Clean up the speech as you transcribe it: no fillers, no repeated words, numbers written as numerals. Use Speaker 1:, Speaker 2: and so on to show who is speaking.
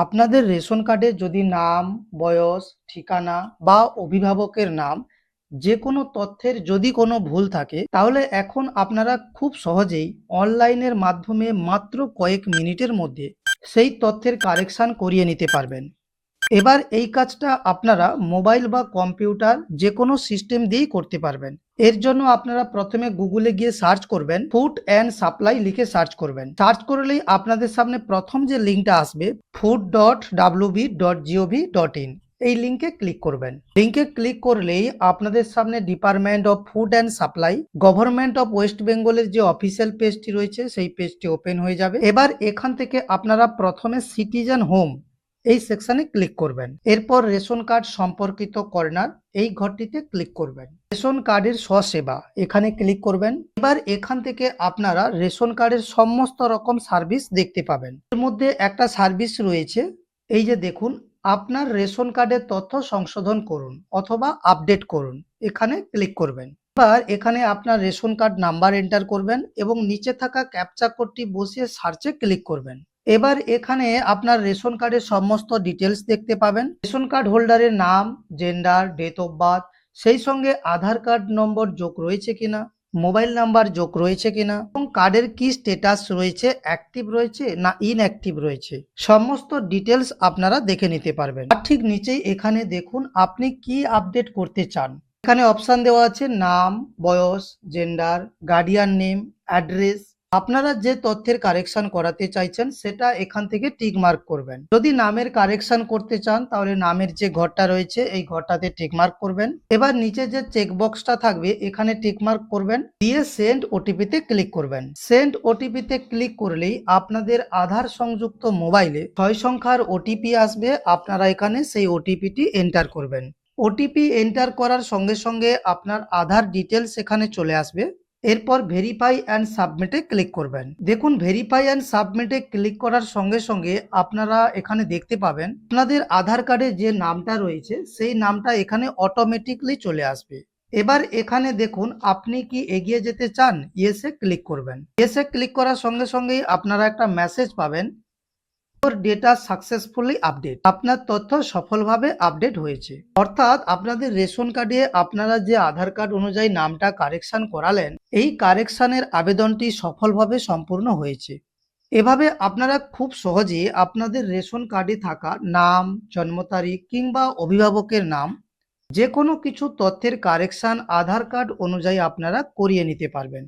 Speaker 1: আপনাদের রেশন কার্ডে যদি নাম, বয়স, ঠিকানা বা অভিভাবকের নাম যে কোনো তথ্যের যদি কোনো ভুল থাকে তাহলে এখন আপনারা খুব সহজেই অনলাইনের মাধ্যমে মাত্র কয়েক মিনিটের মধ্যে সেই তথ্যের কারেকশন করিয়ে নিতে পারবেন। এবার এই কাজটা আপনারা মোবাইল বা কম্পিউটার যে কোনো সিস্টেম দিয়েই করতে পারবেন। এর জন্য আপনারা প্রথমে গুগলে গিয়ে সার্চ করবেন, ফুড অ্যান্ড সাপ্লাই লিখে সার্চ করবেন। সার্চ করলেই আপনাদের সামনে প্রথম যে লিঙ্কটা আসবে food.wb.gov.in, এই লিঙ্কে ক্লিক করবেন। লিঙ্কে ক্লিক করলেই আপনাদের সামনে department of food and supply, government of West বেঙ্গলের যে অফিসিয়াল পেজটি রয়েছে সেই পেজটি ওপেন হয়ে যাবে। এবার এখান থেকে আপনারা প্রথমে সিটিজেন হোম এই সেকশনে ক্লিক করবেন। এরপর রেশন কার্ড সম্পর্কিত কর্নার এই ঘরটিতে ক্লিক করবেন। রেশন কার্ডের স্বসেবা এখানে ক্লিক করবেন। এবার এখান থেকে আপনারা রেশন কার্ডের সমস্ত রকম সার্ভিস দেখতে পাবেন। এর মধ্যে একটা সার্ভিস রয়েছে, এই যে দেখুন, আপনার রেশন কার্ডের তথ্য সংশোধন করুন অথবা আপডেট করুন, এখানে ক্লিক করবেন। এবার এখানে আপনার রেশন কার্ড নাম্বার এন্টার করবেন এবং নিচে থাকা ক্যাপচা কোডটি বসিয়ে সার্চে ক্লিক করবেন। এবার এখানে আপনার রেশন কার্ডের সমস্ত ডিটেলস দেখতে পাবেন। রেশন কার্ড হোল্ডারের নাম, জেন্ডার, ডেট অফ বার্থ, সেই সঙ্গে আধার কার্ড নম্বর যোগ রয়েছে কিনা, মোবাইল নাম্বার যোগ রয়েছে কিনা এবং কার্ডের কি স্ট্যাটাস রয়েছে, অ্যাক্টিভ রয়েছে না ইনঅ্যাক্টিভ রয়েছে, সমস্ত ডিটেলস আপনারা দেখে নিতে পারবেন। আর ঠিক নিচেই এখানে দেখুন আপনি কি আপডেট করতে চান। এখানে অপশন দেওয়া আছে নাম, বয়স, জেন্ডার, গার্ডিয়ান নেম, অ্যাড্রেস। আপনারা যে তথ্যের কারেকশন করাতে চাইছেন সেটা এখান থেকে টিক মার্ক করবেন। যদি নামের কারেকশন করতে চান তাহলে নামের যে ঘরটা রয়েছে এই ঘরটাতে টিক মার্ক করবেন। এবার নিচে যে চেক বক্সটা থাকবে এখানে টিক মার্ক করবেন, দিয়ে সেন্ড ওটিপি তে ক্লিক করবেন। সেন্ড ওটিপি তে ক্লিক করলেই আপনাদের আধার সংযুক্ত মোবাইলে 6 সংখ্যার ওটিপি আসবে। আপনারা এখানে সেই ওটিপিটি এন্টার করবেন। ওটিপি এন্টার করার সঙ্গে সঙ্গে আপনার আধার ডিটেলস এখানে চলে আসবে। এরপর ভেরিফাই অ্যান্ড সাবমিটে ক্লিক করবেন। দেখুন ভেরিফাই অ্যান্ড সাবমিটে ক্লিক করার সঙ্গে সঙ্গে আপনারা এখানে দেখতে পাবেন আপনাদের আধার কার্ডে যে নামটা রয়েছে সেই নামটা এখানে অটোমেটিকলি চলে আসবে। এবার এখানে দেখুন আপনি কি এগিয়ে যেতে চান, ইয়েসে ক্লিক করবেন। ইয়েসে ক্লিক করার সঙ্গে সঙ্গেই আপনারা একটা মেসেজ পাবেন, ডেটা সাকসেসফুলি আপডেট, আপনার তথ্য সফলভাবে আপডেট হয়েছে। অর্থাৎ আপনাদের রেশন কার্ডে আপনারা যে আধার কার্ড অনুযায়ী নামটা কারেকশন করালেন এই কারেকশনের আবেদনটি সফলভাবে সম্পূর্ণ হয়েছে। এভাবে আপনারা খুব সহজে আপনাদের রেশন কার্ডে থাকা নাম, জন্ম তারিখ কিংবা অভিভাবকের নাম যে কোনো কিছু তথ্যের কারেকশন আধার কার্ড অনুযায়ী আপনারা করিয়ে নিতে পারবেন।